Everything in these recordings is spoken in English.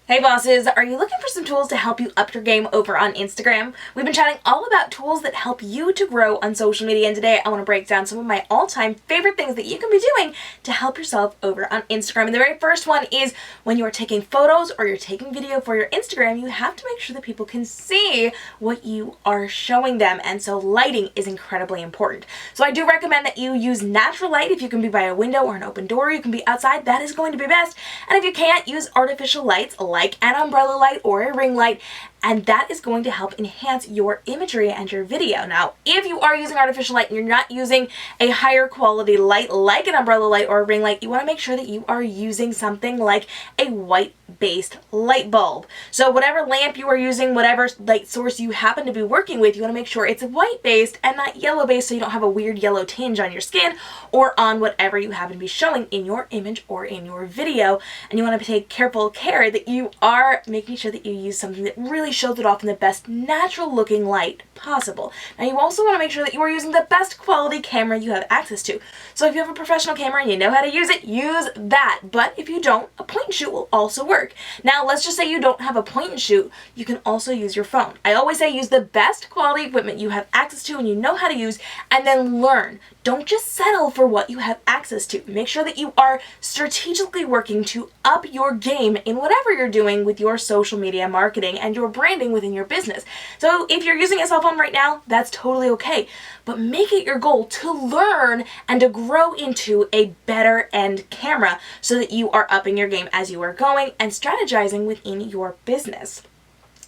Hey bosses, are you looking for some tools to help you up your game over on Instagram? We've been chatting all about tools that help you to grow on social media, and today I want to break down some of my all-time favorite things that you can be doing to help yourself over on Instagram. And the very first one is when you are taking photos or you're taking video for your Instagram, you have to make sure that people can see what you are showing them, and so lighting is incredibly important. So I do recommend that you use natural light. If you can be by a window or an open door, you can be outside, that is going to be best. And if you can't, use artificial lights like an umbrella light or a ring light, and that is going to help enhance your imagery and your video. Now, if you are using artificial light and you're not using a higher quality light like an umbrella light or a ring light, you want to make sure that you are using something like a white-based light bulb. So whatever lamp you are using, whatever light source you happen to be working with, you want to make sure it's white-based and not yellow-based so you don't have a weird yellow tinge on your skin or on whatever you happen to be showing in your image or in your video. And you want to take careful care that you are making sure that you use something that really shows it off in the best natural looking light possible. Now you also want to make sure that you are using the best quality camera you have access to. So if you have a professional camera and you know how to use it, use that. But if you don't, a point and shoot will also work. Now let's just say you don't have a point and shoot, you can also use your phone. I always say use the best quality equipment you have access to and you know how to use, and then learn. Don't just settle for what you have access to. Make sure that you are strategically working to up your game in whatever you're doing with your social media marketing and your branding within your business. So if you're using a cell phone right now, that's totally okay. But make it your goal to learn and to grow into a better end camera so that you are upping your game as you are going and strategizing within your business.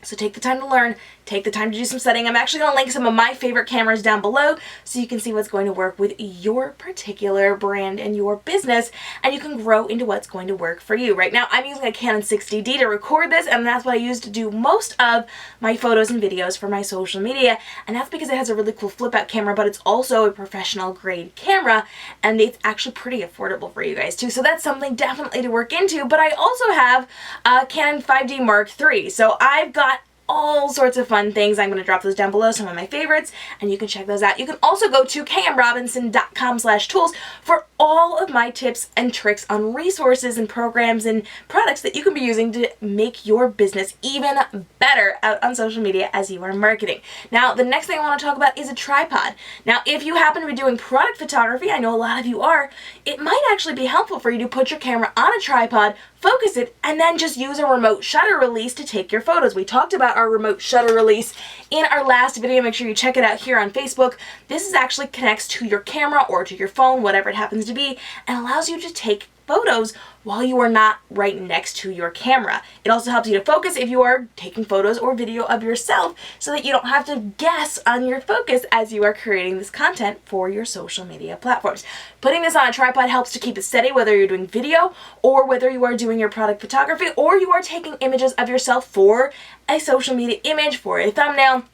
So take the time to learn, take the time to do some setting. I'm actually going to link some of my favorite cameras down below so you can see what's going to work with your particular brand and your business, and you can grow into what's going to work for you. Right now I'm using a Canon 60D to record this, and that's what I use to do most of my photos and videos for my social media, and that's because it has a really cool flip out camera, but it's also a professional grade camera, and it's actually pretty affordable for you guys too. So that's something definitely to work into. But I also have a Canon 5D Mark III, so I've got all sorts of fun things. I'm going to drop those down below, some of my favorites, and you can check those out. You can also go to kmrobinson.com/tools for all of my tips and tricks on resources and programs and products that you can be using to make your business even better out on social media as you are marketing. Now, the next thing I want to talk about is a tripod. Now, if you happen to be doing product photography, I know a lot of you are, it might actually be helpful for you to put your camera on a tripod, focus it, and then just use a remote shutter release to take your photos. We talked about our remote shutter release in our last video. Make sure you check it out here on Facebook. This is actually connects to your camera or to your phone, whatever it happens to be, and allows you to take photos while you are not right next to your camera. It also helps you to focus if you are taking photos or video of yourself so that you don't have to guess on your focus as you are creating this content for your social media platforms. Putting this on a tripod helps to keep it steady whether you're doing video or whether you are doing your product photography or you are taking images of yourself for a social media image, for a thumbnail.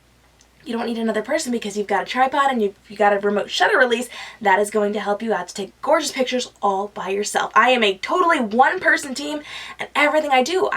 You don't need another person because you've got a tripod and you've got a remote shutter release that is going to help you out to take gorgeous pictures all by yourself. I am a totally one-person team, and everything I do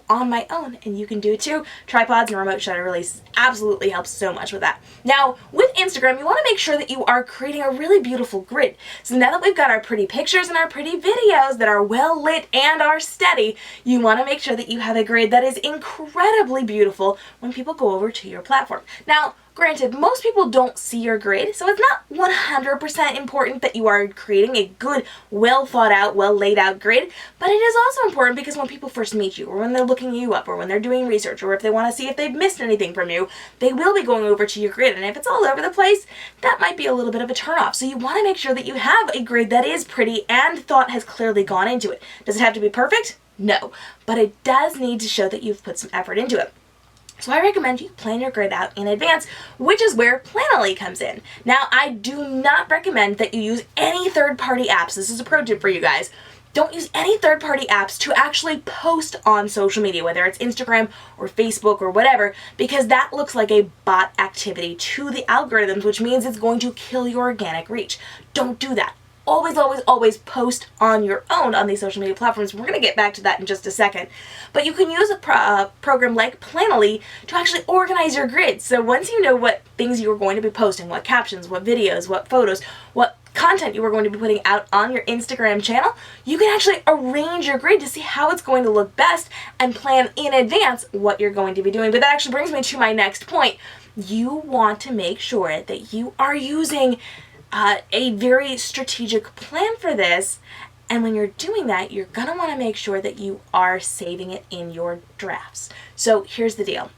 on my own, and you can do it too. Tripods and remote shutter release absolutely helps so much with that. Now, with Instagram, you want to make sure that you are creating a really beautiful grid. So now that we've got our pretty pictures and our pretty videos that are well lit and are steady, you want to make sure that you have a grid that is incredibly beautiful when people go over to your platform. Now, granted, most people don't see your grid, so it's not 100% important that you are creating a good, well thought out, well laid out grid, but it is also important because when people first meet you, or when they're looking you up, or when they're doing research, or if they want to see if they've missed anything from you, they will be going over to your grid, and if it's all over the place, that might be a little bit of a turnoff. So you want to make sure that you have a grid that is pretty and thought has clearly gone into it. Does it have to be perfect? No, but it does need to show that you've put some effort into it. So I recommend you plan your grid out in advance, which is where Planoly comes in. Now, I do not recommend that you use any third-party apps. This is a pro tip for you guys. Don't use any third-party apps to actually post on social media, whether it's Instagram or Facebook or whatever, because that looks like a bot activity to the algorithms, which means it's going to kill your organic reach. Don't do that. Always, always, always post on your own on these social media platforms. We're going to get back to that in just a second. But you can use a program like Planoly to actually organize your grid. So once you know what things you're going to be posting, what captions, what videos, what photos, what content you are going to be putting out on your Instagram channel, you can actually arrange your grid to see how it's going to look best and plan in advance what you're going to be doing. But that actually brings me to my next point. You want to make sure that you are using a very strategic plan for this. And when you're doing that, you're going to want to make sure that you are saving it in your drafts. So here's the deal.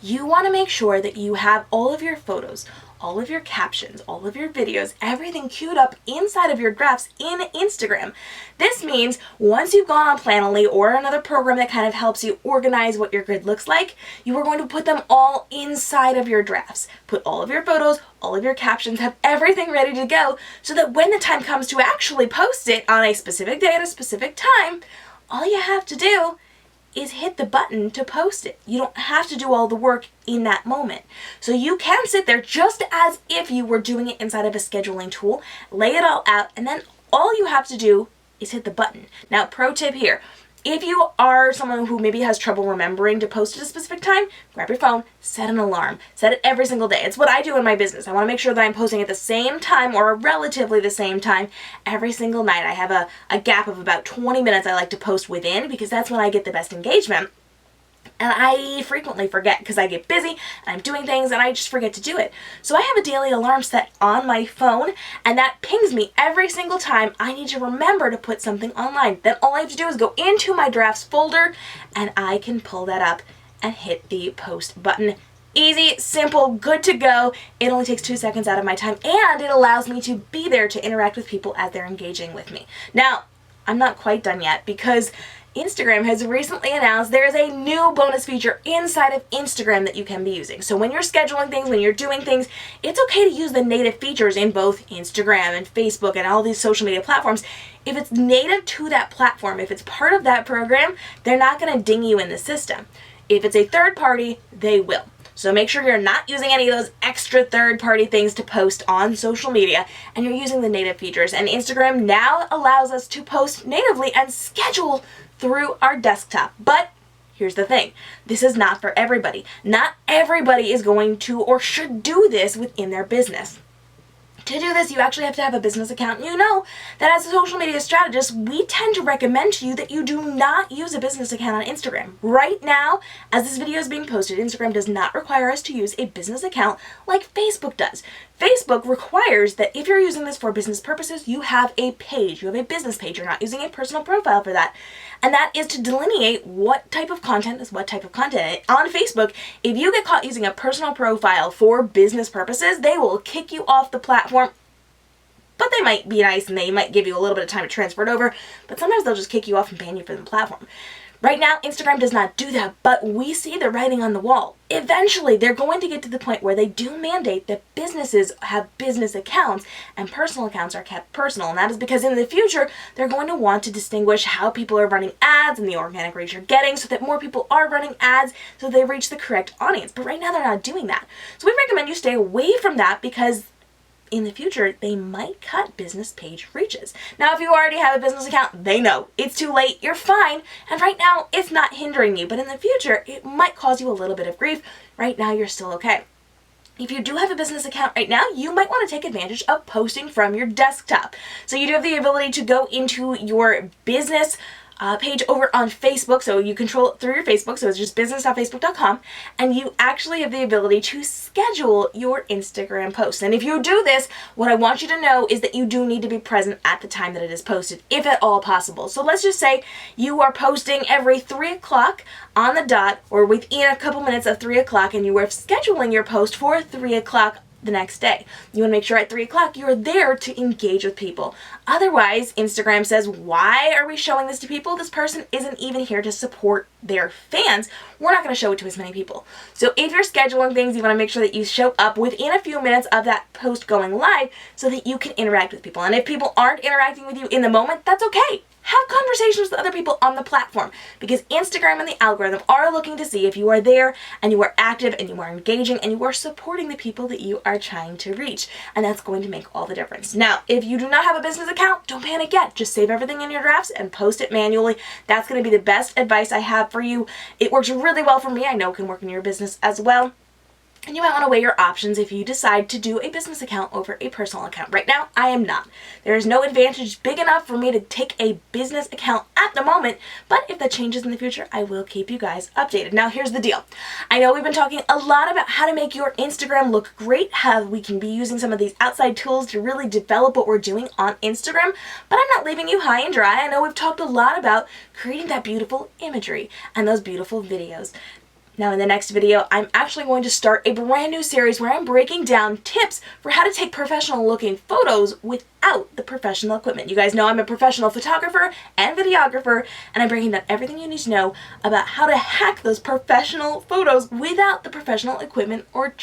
You want to make sure that you have all of your photos, all of your captions, all of your videos, everything queued up inside of your drafts in Instagram. This means once you've gone on Planoly or another program that kind of helps you organize what your grid looks like, you are going to put them all inside of your drafts. Put all of your photos, all of your captions, have everything ready to go so that when the time comes to actually post it on a specific day at a specific time, all you have to do is hit the button to post it. You don't have to do all the work in that moment. So you can sit there just as if you were doing it inside of a scheduling tool, lay it all out, and then all you have to do is hit the button. Now, pro tip here. If you are someone who maybe has trouble remembering to post at a specific time, grab your phone, set an alarm. Set it every single day. It's what I do in my business. I want to make sure that I'm posting at the same time or relatively the same time every single night. I have a gap of about 20 minutes I like to post within because that's when I get the best engagement. And I frequently forget because I get busy and I'm doing things and I just forget to do it. So I have a daily alarm set on my phone and that pings me every single time I need to remember to put something online. Then all I have to do is go into my drafts folder and I can pull that up and hit the post button. Easy, simple, good to go. It only takes 2 seconds out of my time and it allows me to be there to interact with people as they're engaging with me. Now, I'm not quite done yet because Instagram has recently announced there is a new bonus feature inside of Instagram that you can be using. So when you're scheduling things, when you're doing things, it's okay to use the native features in both Instagram and Facebook and all these social media platforms. If it's native to that platform, if it's part of that program, they're not going to ding you in the system. If it's a third party, they will. So make sure you're not using any of those extra third-party things to post on social media and you're using the native features. And Instagram now allows us to post natively and schedule through our desktop. But here's the thing. This is not for everybody. Not everybody is going to or should do this within their business. To do this, you actually have to have a business account. You know that as a social media strategist, we tend to recommend to you that you do not use a business account on Instagram. Right now, as this video is being posted, Instagram does not require us to use a business account like Facebook does. Facebook requires that if you're using this for business purposes, you have a page. You have a business page. You're not using a personal profile for that. And that is to delineate what type of content is what type of content. On Facebook, if you get caught using a personal profile for business purposes, they will kick you off the platform. But they might be nice and they might give you a little bit of time to transfer it over. But sometimes they'll just kick you off and ban you from the platform. Right now, Instagram does not do that, but we see the writing on the wall. Eventually, they're going to get to the point where they do mandate that businesses have business accounts and personal accounts are kept personal. And that is because in the future, they're going to want to distinguish how people are running ads and the organic reach you're getting so that more people are running ads so they reach the correct audience. But right now, they're not doing that. So we recommend you stay away from that because in the future, they might cut business page reaches. Now, if you already have a business account, they know it's too late, you're fine, and right now, it's not hindering you, but in the future, it might cause you a little bit of grief. Right now, you're still okay. If you do have a business account right now, you might want to take advantage of posting from your desktop. So you do have the ability to go into your business page over on Facebook, so you control it through your Facebook, so it's just business.facebook.com, and you actually have the ability to schedule your Instagram posts. And if you do this, what I want you to know is that you do need to be present at the time that it is posted, if at all possible. So let's just say you are posting every 3 o'clock on the dot, or within a couple minutes of 3 o'clock, and you are scheduling your post for 3 o'clock the next day. You want to make sure at 3 o'clock you're there to engage with people. Otherwise, Instagram says, why are we showing this to people? This person isn't even here to support their fans. We're not going to show it to as many people. So if you're scheduling things, you want to make sure that you show up within a few minutes of that post going live so that you can interact with people. And if people aren't interacting with you in the moment, that's okay. Have conversations with other people on the platform because Instagram and the algorithm are looking to see if you are there and you are active and you are engaging and you are supporting the people that you are trying to reach. And that's going to make all the difference. Now, if you do not have a business account, don't panic yet. Just save everything in your drafts and post it manually. That's going to be the best advice I have for you. It works really well for me. I know it can work in your business as well. And you might want to weigh your options if you decide to do a business account over a personal account. Right now, I am not. There is no advantage big enough for me to take a business account at the moment, but if that changes in the future, I will keep you guys updated. Now, here's the deal. I know we've been talking a lot about how to make your Instagram look great, how we can be using some of these outside tools to really develop what we're doing on Instagram, but I'm not leaving you high and dry. I know we've talked a lot about creating that beautiful imagery and those beautiful videos. Now in the next video, I'm actually going to start a brand new series where I'm breaking down tips for how to take professional looking photos without the professional equipment. You guys know I'm a professional photographer and videographer, and I'm breaking down everything you need to know about how to hack those professional photos without the professional equipment or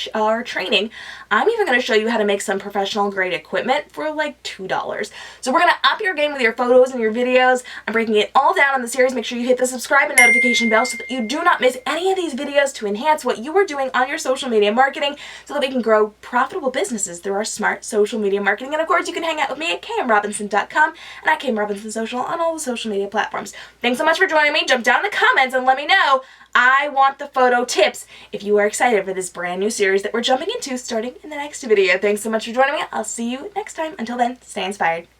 training. I'm even going to show you how to make some professional grade equipment for like $2. So we're going to up your game with your photos and your videos. I'm breaking it all down in the series. Make sure you hit the subscribe and notification bell so that you do not miss any of these videos to enhance what you are doing on your social media marketing so that we can grow profitable businesses through our smart social media marketing. And of course, you can hang out with me at kmrobinson.com and at kmrobinsonsocial on all the social media platforms. Thanks so much for joining me. Jump down in the comments and let me know. I want the photo tips if you are excited for this brand new series that we're jumping into starting in the next video. Thanks so much for joining me. I'll see you next time. Until then, stay inspired.